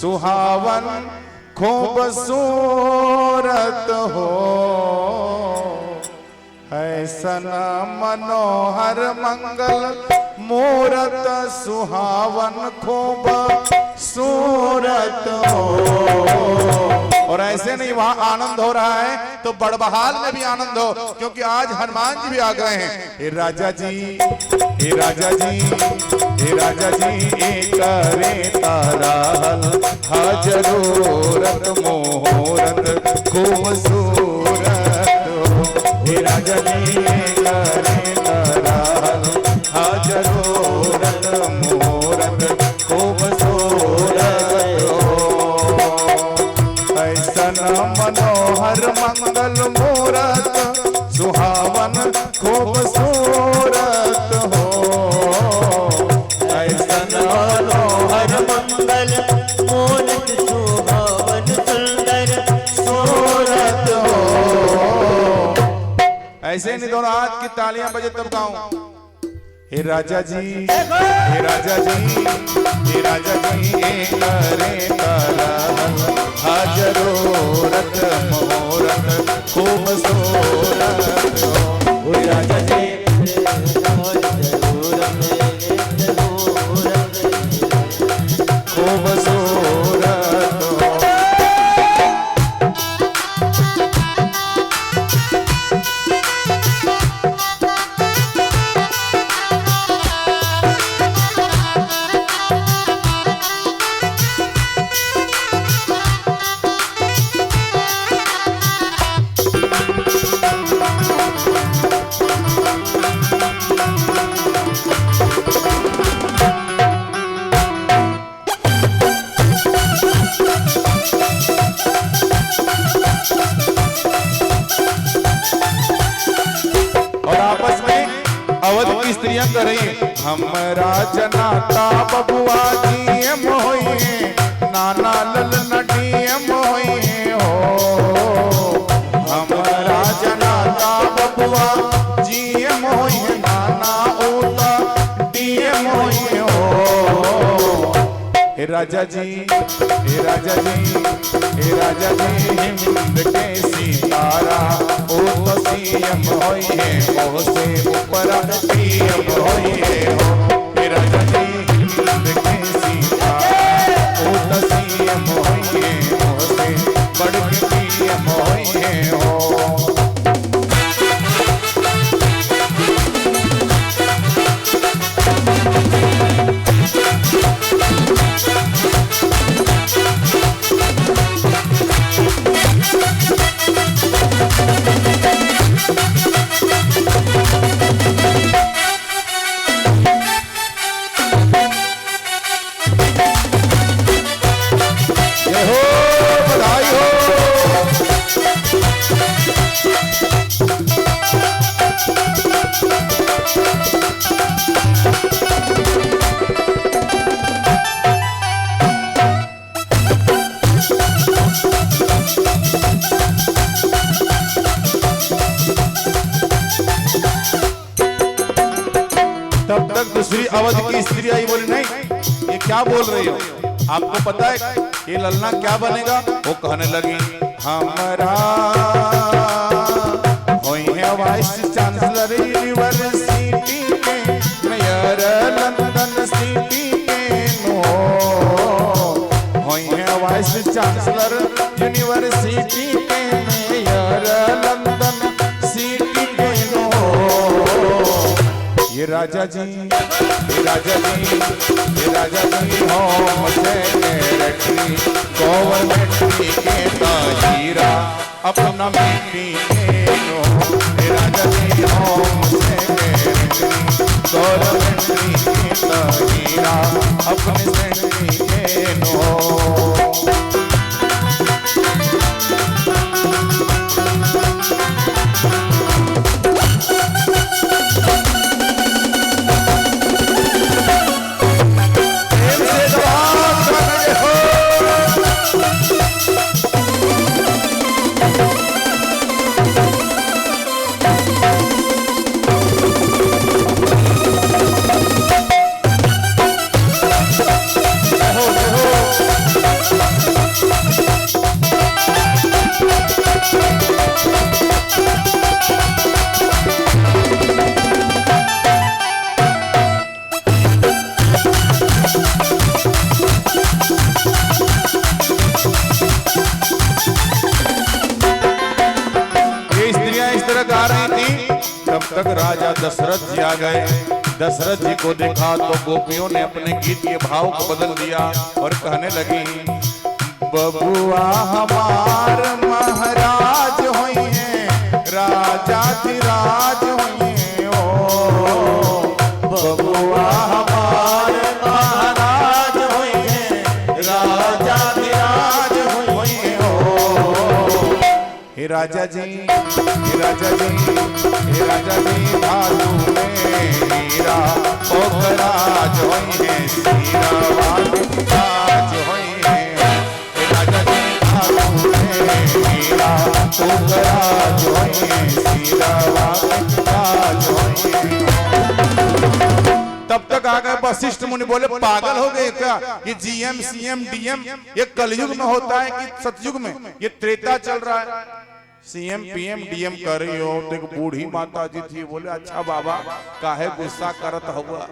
सुहावन खूबसूरत हो, ऐसन मनोहर मंगल मूरत सुहावन खूबसूरत हो। और ऐसे नहीं वहां आनंद हो रहा है तो बड़बहाल में भी आनंद हो, क्योंकि आज हनुमान जी भी आ गए हैं। हे राजा जी, हे राजा जी, हे राजा जी, एक करे ताराहल हाजरूरत मुहूर्त खूबसूरत हो। हे राजा जी, एक करे ताराहल हाजरूरत मुहूर्त खूबसूरत हो। ऐसन मनोहर मंगल मूरत सुहावन खूबसूरत हो। ऐसन मनोहर मंगल मूरत सुहावन सुंदर सूरत हो। ऐसे नहीं दोनों हाथ की तालियां बजे तब गाऊं। हे राजा जी, हे राजा जी, हे राजा जी, एक करे ताराहल हाजरूरत मुहूर्त खूबसूरत हो। हे राजा जी, खूबसूरत हो। स्त्रियां कर रही हमरा जनाता बबुआ जी मोहिए नाना लल नडिए मोहिए हो। हमरा जनाता बबुआ जी मोहिए नाना ओता दिए मोहिए हो। हे राजा जी, हे राजा जी, हे राजा जी, हिंद के सितारा ओ तो सीएम होई है, ओ से ऊपर सीएम होई है हो। हे राजा जी, हिंद के सितारा ओ तो सीएम होई है, ओ से बढ़ के सीएम होई है हो। तब तक दूसरी अवध की स्त्री आई, बोली नहीं ये क्या बोल रही हो, आपको पता है ये ललना क्या बनेगा। वो कहने लगी हमारा होई है वाइस चांसलर यूनिवर्सिटी के मेयर लंदन सिटी के नो। होई है वाइस चांसलर यूनिवर्सिटी के मेयर लंदन सिटी के नो। ये राजा जी, ये राजा जी, ये राजा जी होम सेक्रेटरी गवर्नमेंट के ताजीरा अपना मिट्टी के नो। ये राजा जी होम सेक्रेटरी गवर्नमेंट के ताजीरा अपने सेक्रेटरी के नो। तक राजा दशरथ जी आ गए। दशरथ जी को देखा तो गोपियों ने अपने गीत के भाव को बदल दिया और कहने लगी, बबुआ हमार महाराज होई है, राजा धीराज होई है, ओ बबुआ हमार महाराज होई है, राजा धीराज होई है, ओ हे राजा जी, हे राजा जी, हे राजा जी, भालू में हीरा पोखराज होई है, सीरा वाज होई है, हे राजा जी, भालू में हीरा पोखराज होई है, सीरा वाज होई है। तब तक आ गए वशिष्ठ मुनि, बोले पागल हो गए क्या? ये जीएम सीएम डीएम ये कलयुग में होता है कि सतयुग में? ये त्रेता चल रहा है। सीएम पीएम डीएम कर रही हो तो एक बूढ़ी माता जी थी, बोले अच्छा बाबा काहे गुस्सा करत हुआ?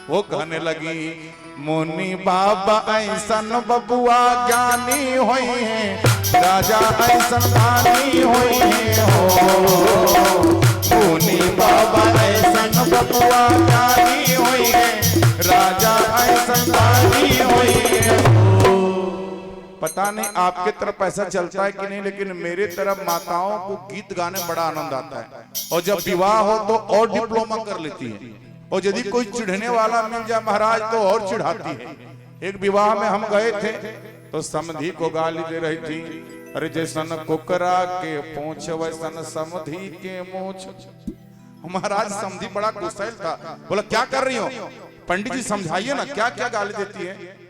वो कहने लगी, मुनि बाबा ऐसन बबुआ ज्ञानी होई है, राजा ऐसन दानी होई है, हो मुनि बाबा ऐसन बबुआ ज्ञानी होई है, राजा ऐसन दानी होई है। पता नहीं आपके तरफ ऐसा चलता है कि नहीं, लेकिन मेरे तरफ माताओं को गीत गाने बड़ा आनंद आता है, और जब विवाह हो तो और डिप्लोमा कर लेती है, और यदि कोई चिढ़ने वाला मिल जाए महाराज तो और चिढ़ाती है। एक विवाह में हम गए थे तो समधी को गाली दे रही थी, अरे जैसन कुकरा के पूंछ वैसन समधी के मूंछ। महाराज समधी बड़ा गुस्सैल था, बोला क्या कर रही हो? पंडित जी समझाइए ना, क्या क्या गाली देती है?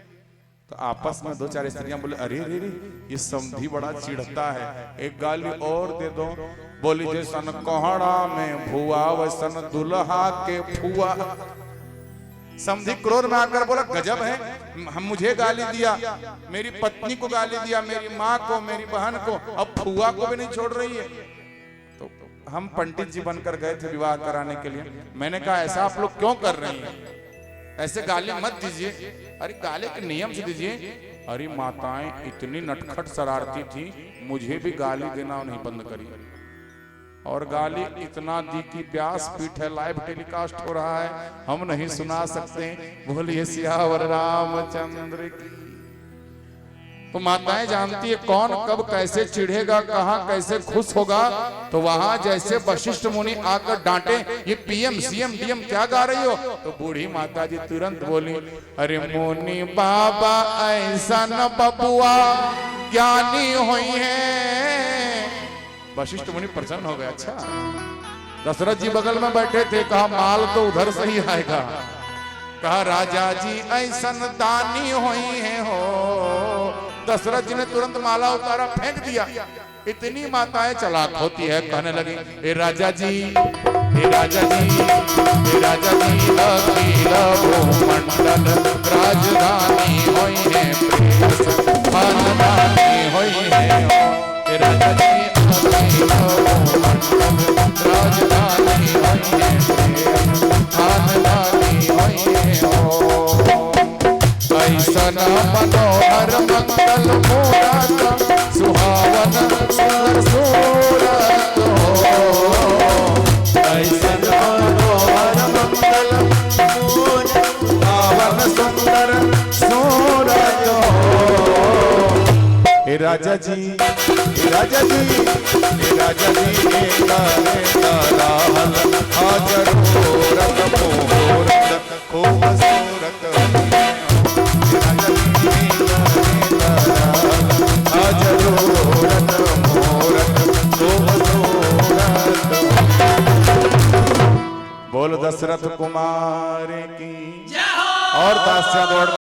तो आपस में दो चार स्त्रियां बोले, अरे रे रे ये समधी बड़ा चिढ़ता है, एक गाली और दे दो। बोली, जैसन कोहड़ा में भुआ वैसन दुल्हा के फुआ। समधी क्रोध में आकर बोला, गजब है, हम मुझे गाली दिया, मेरी पत्नी को गाली दिया, मेरी माँ को, मेरी बहन को, अब फुआ को भी नहीं छोड़ रही है। तो हम पंडित जी बनकर गए थे विवाह कराने के लिए। मैंने कहा ऐसा आप लोग क्यों कर रहे हैं, ऐसे गाली मत दीजिए। अरे गाली के नियम से दीजिए। अरे माताएं इतनी नटखट शरारती थी, मुझे भी गाली देना नहीं बंद करी, और गाली इतना दी कि व्यास पीठ है, लाइव टेलीकास्ट हो रहा है, हम नहीं सुना सकते। बोलिए सियावर रामचंद्र की। तो माताएं जानती है कौन कब कैसे चिढ़ेगा, कहां कैसे खुश होगा। तो वहां जैसे वशिष्ठ मुनि आकर डांटे, ये पीएम सीएम डीएम क्या गा रही हो? तो बूढ़ी माता जी तुरंत बोली, अरे मुनि बाबा ऐसा न बबुआ ज्ञानी हुई है। वशिष्ठ मुनि प्रसन्न हो गए। अच्छा, दशरथ जी बगल में बैठे थे, कहा माल तो उधर से ही आएगा। कहा राजा जी ऐसन दानी हुई है, हो दशरथ जी ने तुरंत माला उतारा, फेंक दिया। इतनी माताएं चालाक होती है, कहने लगी, हे राजा जी, हे राजा जी, हे राजा जी, अखिल भूमंडल राजधानी होई है, खानदानी होई है, हे राजा जी, अखिल भूमंडल राजधानी होई है, खानदानी होई है। ऐसन मनोहर मंगल मूरत, सुहावन सुंदर सूरत हो। ऐसन मनोहर मंगल मूरत, सुहावन सुंदर सूरत हो। हे राजा जी, हे राजा जी, हे राजा जी, हाजर मूरत मुहूर्त खूबसूरत। बोल दशरथ कुमार की और दास्या दौड़